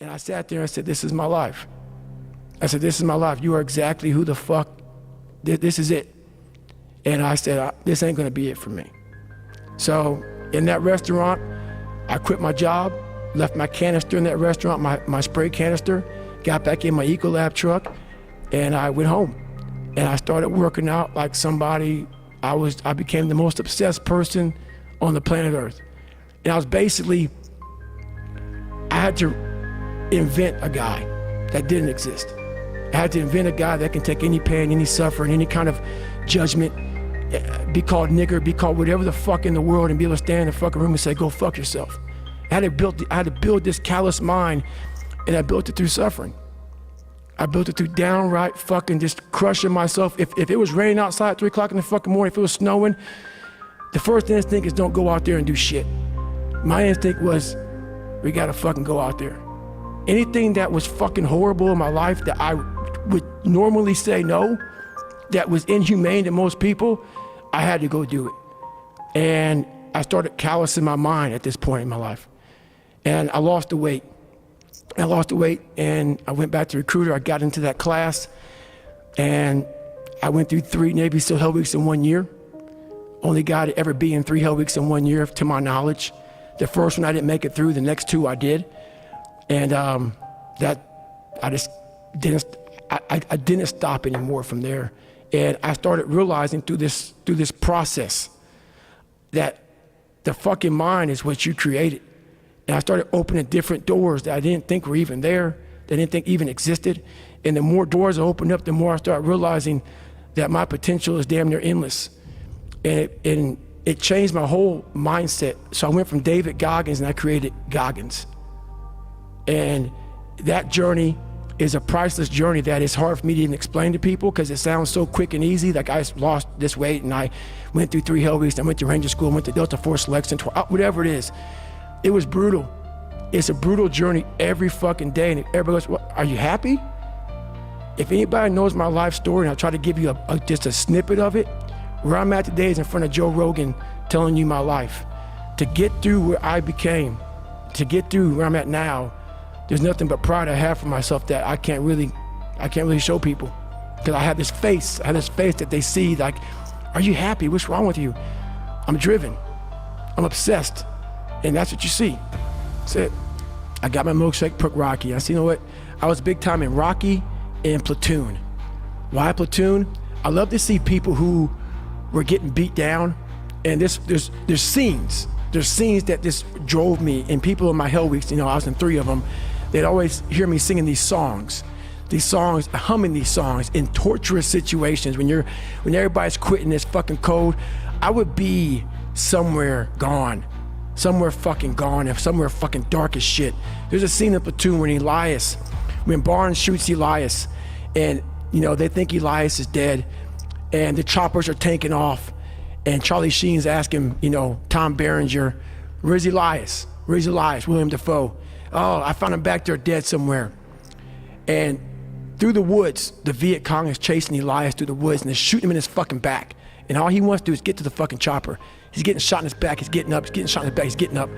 And I sat there and said, this is my life. I said, this is my life. You are exactly who the fuck, this is it. And I said, this ain't gonna be it for me. So in that restaurant, I quit my job, left my canister in that restaurant, my spray canister, got back in my Ecolab truck, and I went home. And I started working out like somebody, I became the most obsessed person on the planet Earth. And I was basically, I had to invent a guy that didn't exist. I had to invent a guy that can take any pain, any suffering, any kind of judgment, be called nigger, be called whatever the fuck in the world, and be able to stand in the fucking room and say, go fuck yourself. I had to build this callous mind, and I built it through suffering. I built it through downright fucking just crushing myself. If it was raining outside at 3 o'clock in the fucking morning, if it was snowing, the first instinct is don't go out there and do shit. My instinct was, we gotta fucking go out there. Anything that was fucking horrible in my life that I would normally say no, that was inhumane to most people, I had to go do it. And I started callousing my mind at this point in my life. And I lost the weight. I lost the weight and I went back to recruiter. I got into that class and I went through 3 Navy SEAL Hell Weeks in 1 year. Only guy to ever be in 3 Hell Weeks in 1 year, to my knowledge. The first one I didn't make it through, the next 2 I did. And that, I just didn't, I didn't stop anymore from there. And I started realizing through this process that the fucking mind is what you created. And I started opening different doors that I didn't think were even there, that I didn't think even existed. And the more doors I opened up, the more I started realizing that my potential is damn near endless. And it changed my whole mindset. So I went from David Goggins and I created Goggins. And that journey is a priceless journey that is hard for me to even explain to people because it sounds so quick and easy. Like I just lost this weight and I went through 3 Hell Weeks, I went to Ranger School, went to Delta Force Selection, whatever it is. It was brutal. It's a brutal journey every fucking day. And everybody goes, well, are you happy? If anybody knows my life story, and I'll try to give you just a snippet of it, where I'm at today is in front of Joe Rogan telling you my life. To get through where I became, to get through where I'm at now, there's nothing but pride I have for myself that I can't really show people. Because I have this face that they see like, are you happy? What's wrong with you? I'm driven, I'm obsessed. And that's what you see. That's it. I got my milkshake, put Rocky. I said, you know what? I was big time in Rocky and Platoon. Why Platoon? I love to see people who were getting beat down. And there's scenes. There's scenes that just drove me. And people in my Hell Weeks, you know, I was in 3 of them. They'd always hear me singing these songs, humming these songs in torturous situations. When everybody's quitting this fucking code, I would be somewhere gone. Somewhere fucking gone and somewhere fucking dark as shit. There's a scene in Platoon when Barnes shoots Elias and, you know, they think Elias is dead and the choppers are taking off and Charlie Sheen's asking, you know, Tom Berenger, where's Elias? Where's Elias? William Dafoe. Oh, I found him back there dead somewhere. And through the woods, the Viet Cong is chasing Elias through the woods and they're shooting him in his fucking back. And all he wants to do is get to the fucking chopper. He's getting shot in his back, he's getting up, he's getting shot in his back, he's getting up.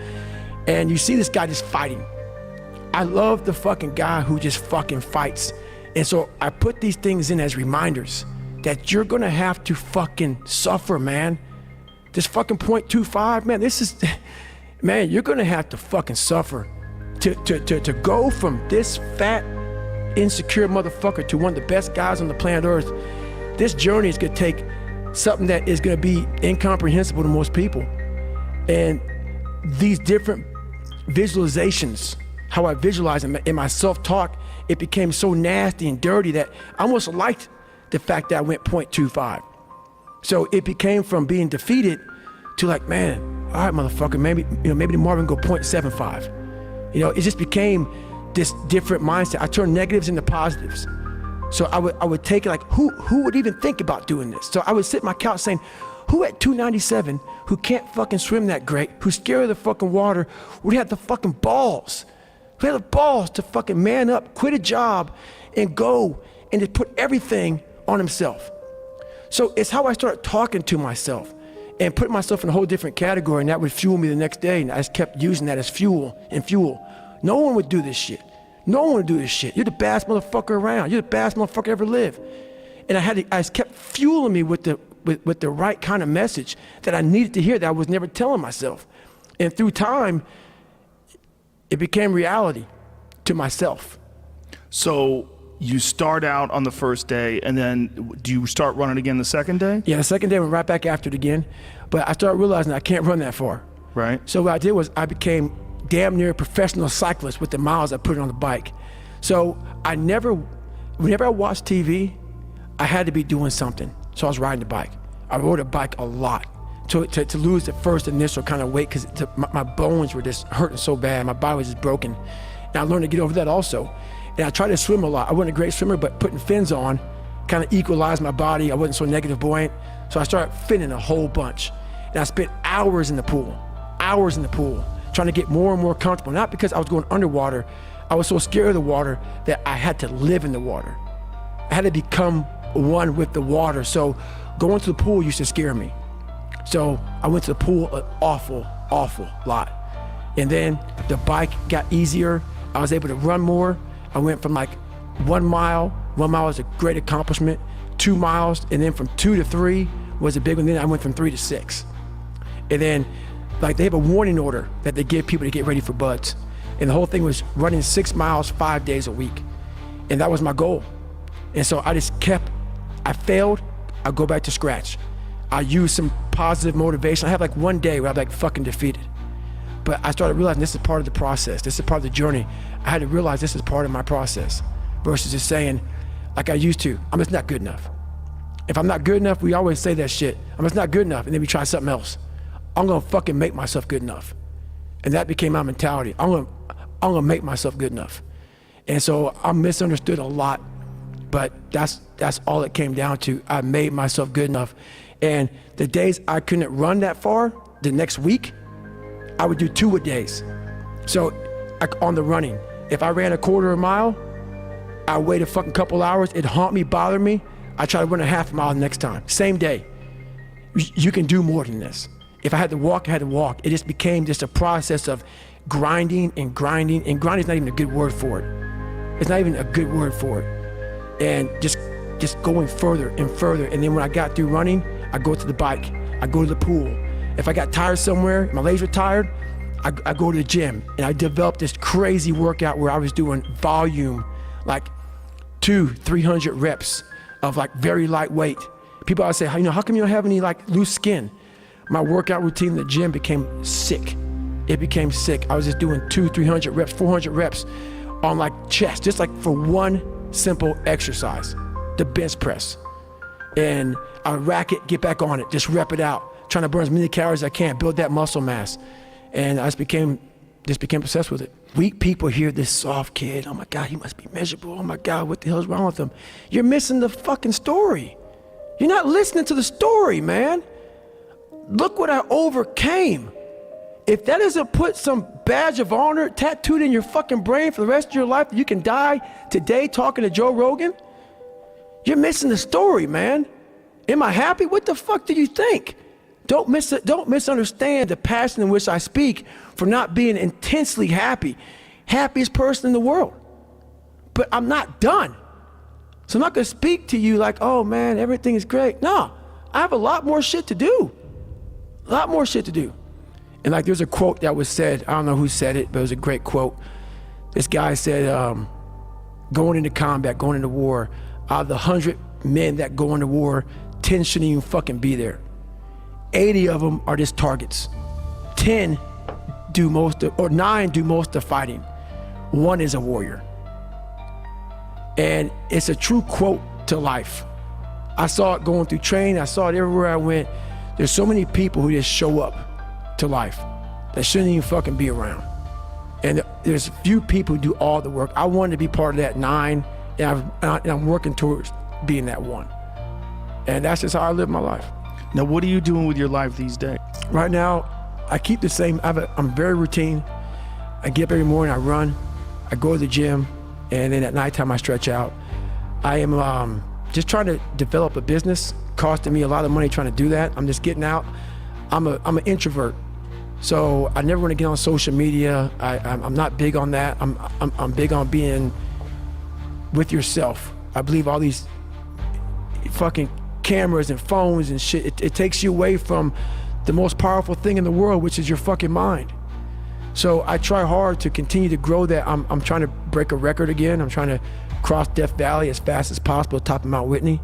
And you see this guy just fighting. I love the fucking guy who just fucking fights. And so I put these things in as reminders that you're gonna have to fucking suffer, man. This fucking 0.25, man, this is, man, you're gonna have to fucking suffer to go from this fat, insecure motherfucker to one of the best guys on the planet Earth. This journey is gonna take something that is gonna be incomprehensible to most people. And these different visualizations, how I visualize in my self-talk, it became so nasty and dirty that I almost liked the fact that I went 0.25. So it became from being defeated to like, man, all right, motherfucker, maybe tomorrow we can go 0.75. You know, it just became this different mindset. I turned negatives into positives. So I would take it like, who would even think about doing this? So I would sit on my couch saying, who at 297, who can't fucking swim that great, who's scared of the fucking water, would have the fucking balls? Who had the balls to fucking man up, quit a job, and go and just put everything on himself? So it's how I started talking to myself and putting myself in a whole different category, and that would fuel me the next day, and I just kept using that as fuel and fuel. No one would do this shit. No one would do this shit. You're the baddest motherfucker around. You're the baddest motherfucker ever lived. And I kept fueling me with the right kind of message that I needed to hear that I was never telling myself. And through time, it became reality to myself. So you start out on the first day, and then do you start running again the second day? Yeah, the second day went right back after it again. But I started realizing I can't run that far. Right. So what I did was I became damn near a professional cyclist with the miles I put on the bike. So whenever I watched TV, I had to be doing something. So I was riding the bike. I rode a bike a lot to lose the first initial kind of weight because my bones were just hurting so bad. My body was just broken. And I learned to get over that also. And I tried to swim a lot. I wasn't a great swimmer, but putting fins on kind of equalized my body. I wasn't so negative buoyant. So I started finning a whole bunch. And I spent hours in the pool, trying to get more and more comfortable. Not because I was going underwater. I was so scared of the water that I had to live in the water. I had to become one with the water. So going to the pool used to scare me. So I went to the pool an awful lot. And then the bike got easier. I was able to run more. I went from like 1 mile. 1 mile was a great accomplishment. 2 miles, and then from 2 to 3 was a big one. Then I went from 3 to 6. And then like they have a warning order that they give people to get ready for buds. And the whole thing was running 6 miles 5 days a week. And that was my goal. And so I failed, I go back to scratch. I use some positive motivation. I have like one day where I'm like fucking defeated. But I started realizing this is part of the process. This is part of the journey. I had to realize this is part of my process versus just saying, like I used to, I'm just not good enough. If I'm not good enough, we always say that shit. I'm just not good enough, and then we try something else. I'm gonna fucking make myself good enough. And that became my mentality. I'm gonna make myself good enough. And so I'm misunderstood a lot, but that's all it came down to. I made myself good enough. And the days I couldn't run that far, the next week, I would do 2-a-days. So like on the running, if I ran a quarter of a mile, I wait a fucking couple hours, it'd haunt me, bother me. I try to run a half mile the next time, same day. You can do more than this. If I had to walk, I had to walk. It just became just a process of grinding, and grinding is not even a good word for it. It's not even a good word for it. And just going further and further. And then when I got through running, I go to the bike, I go to the pool. If I got tired somewhere, my legs were tired, I go to the gym. And I developed this crazy workout where I was doing volume, like 200-300 reps of like very lightweight. People always say, how come you don't have any like loose skin? My workout routine in the gym became sick. It became sick. I was just doing 200-300 reps, 400 reps on like chest, just like for one simple exercise, the bench press. And I would rack it, get back on it, just rep it out, trying to burn as many calories as I can, build that muscle mass. And I just became obsessed with it. Weak people hear this soft kid, oh my God, he must be miserable. Oh my God, what the hell's wrong with him? You're missing the fucking story. You're not listening to the story, man. Look what I overcame. If that doesn't put some badge of honor tattooed in your fucking brain for the rest of your life, you can die today talking to Joe Rogan, you're missing the story, man. Am I happy? What the fuck do you think? Don't misunderstand the passion in which I speak for not being intensely happy. Happiest person in the world. But I'm not done. So I'm not gonna speak to you like, oh man, everything is great. No, I have a lot more shit to do. A lot more shit to do. And like there's a quote that was said, I don't know who said it, but it was a great quote. This guy said, going into combat, going into war, out of the 100 men that go into war, 10 shouldn't even fucking be there. 80 of them are just targets. 10 do most of, or 9 do most of the fighting. 1 is a warrior. And it's a true quote to life. I saw it going through training, I saw it everywhere I went. There's so many people who just show up to life that shouldn't even fucking be around. And there's a few people who do all the work. I wanted to be part of that 9, and I'm working towards being that 1. And that's just how I live my life. Now, what are you doing with your life these days? Right now, I keep the same, I'm very routine. I get up every morning, I run, I go to the gym, and then at nighttime I stretch out. I am just trying to develop a business, costing me a lot of money trying to do that. I'm just getting out. I'm an introvert. So I never want to get on social media. I'm not big on that. I'm big on being with yourself. I believe all these fucking cameras and phones and shit, it takes you away from the most powerful thing in the world, which is your fucking mind. So I try hard to continue to grow that. I'm trying to break a record again. I'm trying to cross Death Valley as fast as possible, top of Mount Whitney.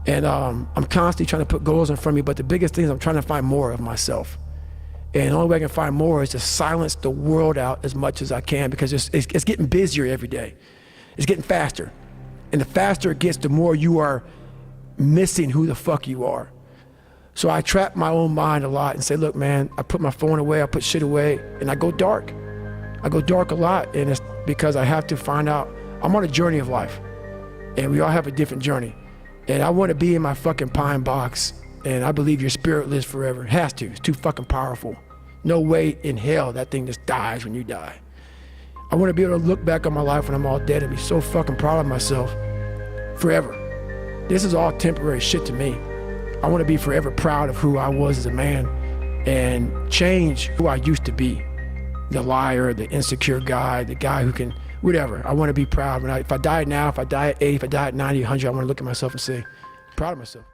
And I'm constantly trying to put goals in front of me, but the biggest thing is I'm trying to find more of myself. And the only way I can find more is to silence the world out as much as I can, because it's getting busier every day. It's getting faster. And the faster it gets, the more you are missing who the fuck you are. So I trap my own mind a lot and say, look, man, I put my phone away, I put shit away, and I go dark. I go dark a lot, and it's because I have to find out, I'm on a journey of life, and we all have a different journey. And I want to be in my fucking pine box, and I believe your spirit lives forever. It has to. It's too fucking powerful. No way in hell that thing just dies when you die. I want to be able to look back on my life when I'm all dead and be so fucking proud of myself forever. This is all temporary shit to me. I want to be forever proud of who I was as a man and change who I used to be. The liar, the insecure guy, the guy who can, whatever. I want to be proud. If I die now, if I die at 80, if I die at 90, 100, I want to look at myself and say, proud of myself.